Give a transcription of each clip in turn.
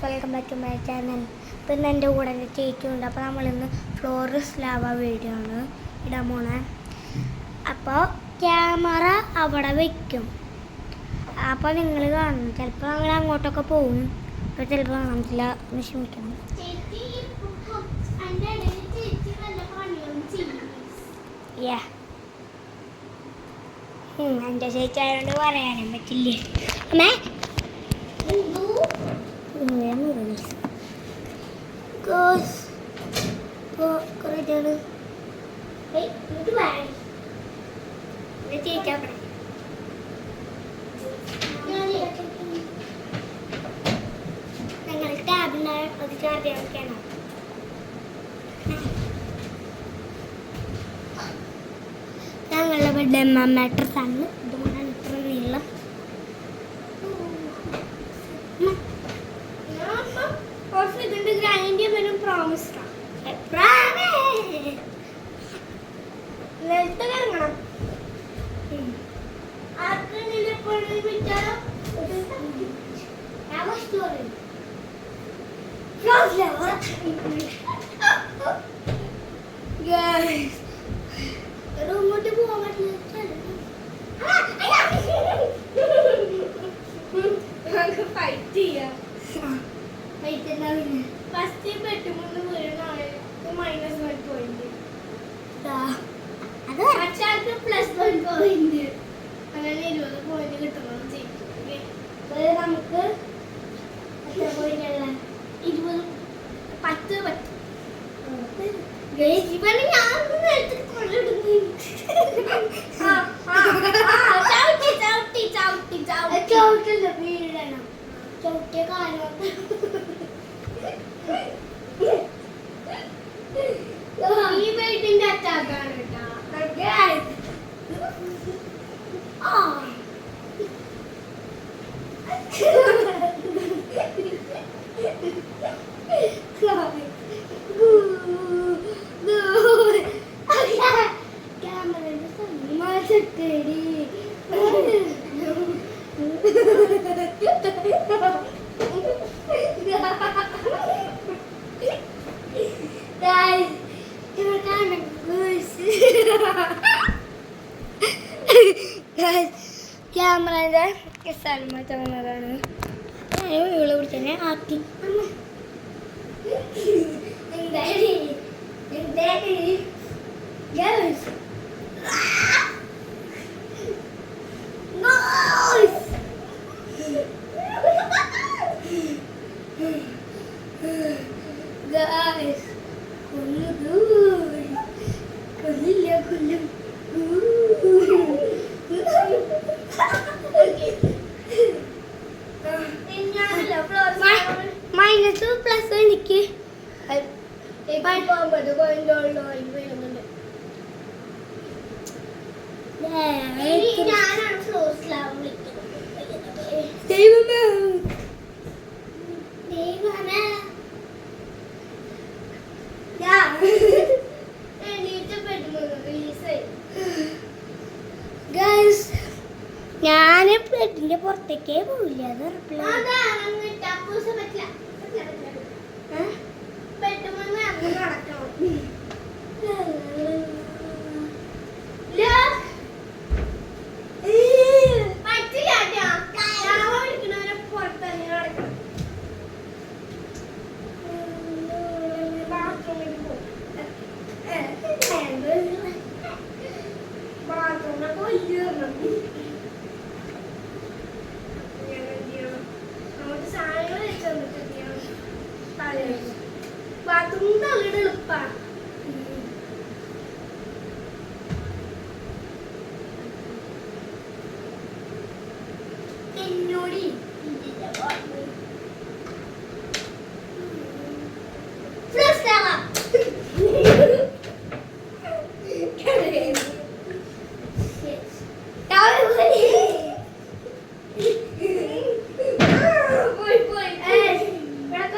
Welcome back to my channel. അപ്പോൾ ഇന്ന് എൻ്റെ കൂടെ എൻ്റെ ചേച്ചിയുണ്ട്. അപ്പോൾ നമ്മളിന്ന് ഫ്ലോറസ് ലാവ വീഡിയോ ആണ് ഇടാൻ പോണേ. അപ്പോൾ ക്യാമറ അവിടെ വയ്ക്കും. അപ്പോൾ നിങ്ങൾ കാണണം. ചിലപ്പോൾ നമ്മൾ അങ്ങോട്ടൊക്കെ പോകും, അപ്പോൾ ചിലപ്പോൾ കാണത്തില്ല. വിഷമിക്കണം. എൻ്റെ ചേച്ചി ആയതുകൊണ്ട് പറയാനും പറ്റില്ലേ. അമ്മേ ഞങ്ങൾ ടാബിന് അത് ചാർജ് ചെയ്യാനൊക്കെയാണോ? ഞങ്ങളുടെ ബെഡ് മാട്രസാണ്. ഇതുകൊണ്ടാണ് ഇത്ര നീളം. ഇതിന്റെ ഗ്രാൻഡ് വരും. പ്രോമിസ് നേരത്തെ ഇറങ്ങണം. റൂമോട്ട് പോകാൻ പറ്റില്ല. ഫൈറ്റ് ചെയ്യാം. ഫസ്റ്റ് പെട്ടുമുന്ന് വീഴുന്നാണ് -1 പോയിന്റ്. മറ്റാൾക്ക് +1 പോയിന്റ്. അങ്ങനെ 20 പോയിന്റ് കിട്ടണം. നമുക്ക് എത്ര പോയിന്റ് ഉള്ള? 20 10 പറ്റും. ഇവന് ഞാൻ ചവിട്ടില്ല, വീഴണം. ചവിട്ടിയ കാലോട്ട് ഈ ബെഡിന്റെ അറ്റാക്കാണ് കേട്ടോ. ക്യാമറയുടെ സമ്മാനടി ക്യാമറയുടെ സ്ഥലം മാറ്റുന്നതാണ്. ഇവിടെ പിടിച്ചന്നെ ആക്കി കൊല്ലും. -+1 എനിക്ക് ഞാനാണ് ഫ്ലോസ് ലാവ വിളിക്കുന്നത്. ദൈവമേ ഞാൻ ബെഡിന്റെ പുറത്തേക്കേ പോവില്ല. അത് ബാത്റൂം തള്ളിയുടെ എളുപ്പാണ്. എന്നോടി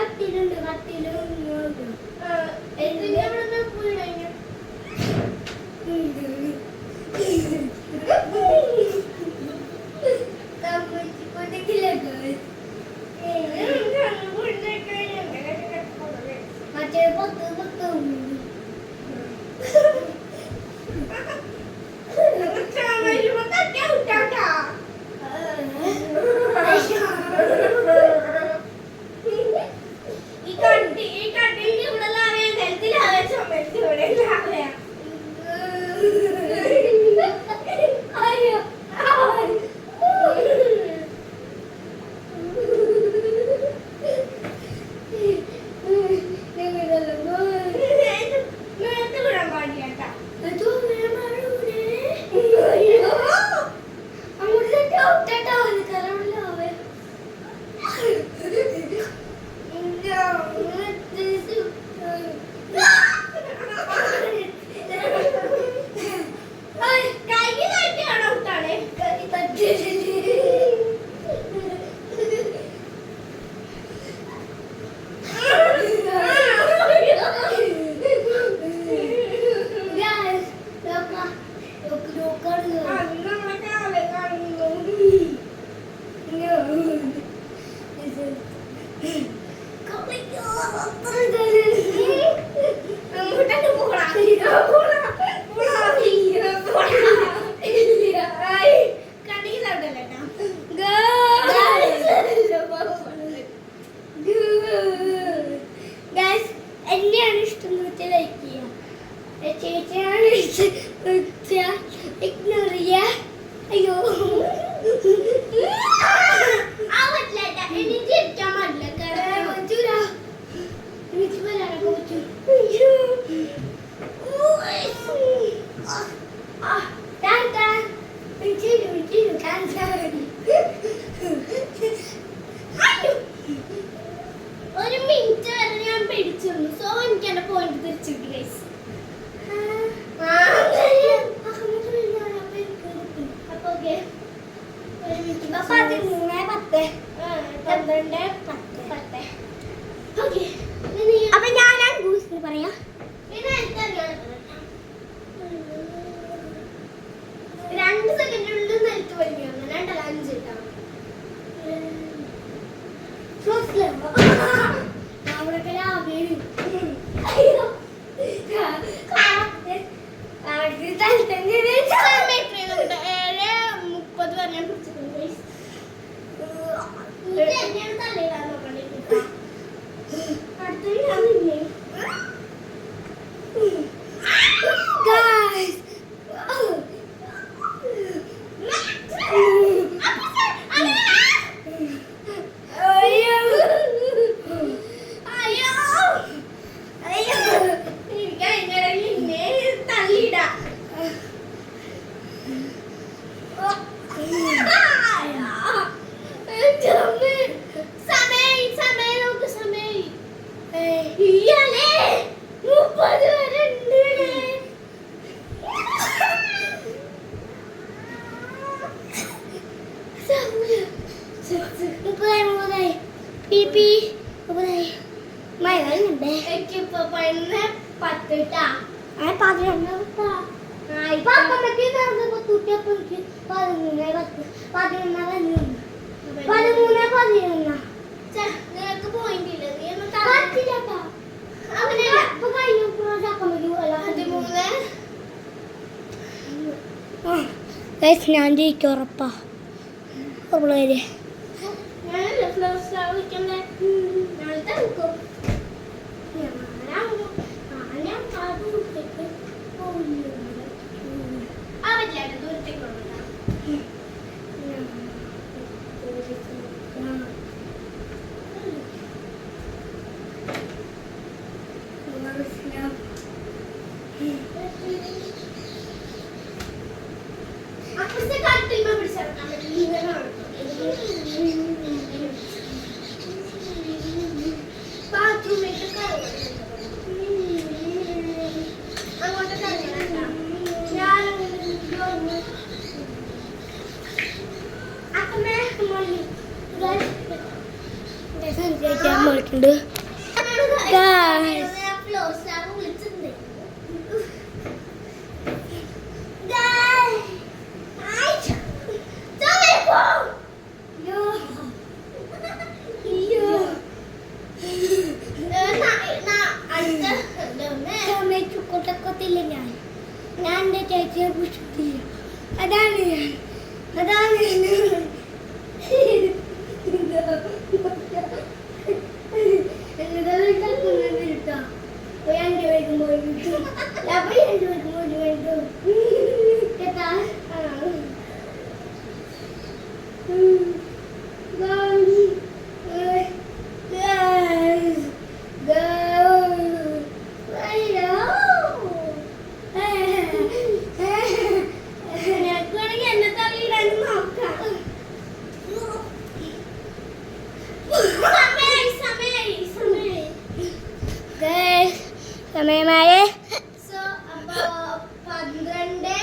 കട്ടിലുണ്ട്. അപ്പൊ ഞാനാണ് ഗൂസ് പറയാ. 2 സെക്കൻഡിനുള്ളിൽ നിലത്ത് വലിക്കുകയാണ്. 2 അല്ല 5 കേട്ടോ. അവിടൊക്കെ ലാഭേന് ഞാൻ ജയിക്കും ഉറപ്പാ. ഉറപ്പുള്ളവര് ഞാൻ എൻ്റെ ചേച്ചിയെ പുഷ്ടില്ല. അതാണ് സമയമായ 12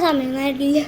സമയം ആയിട്ടില്ല.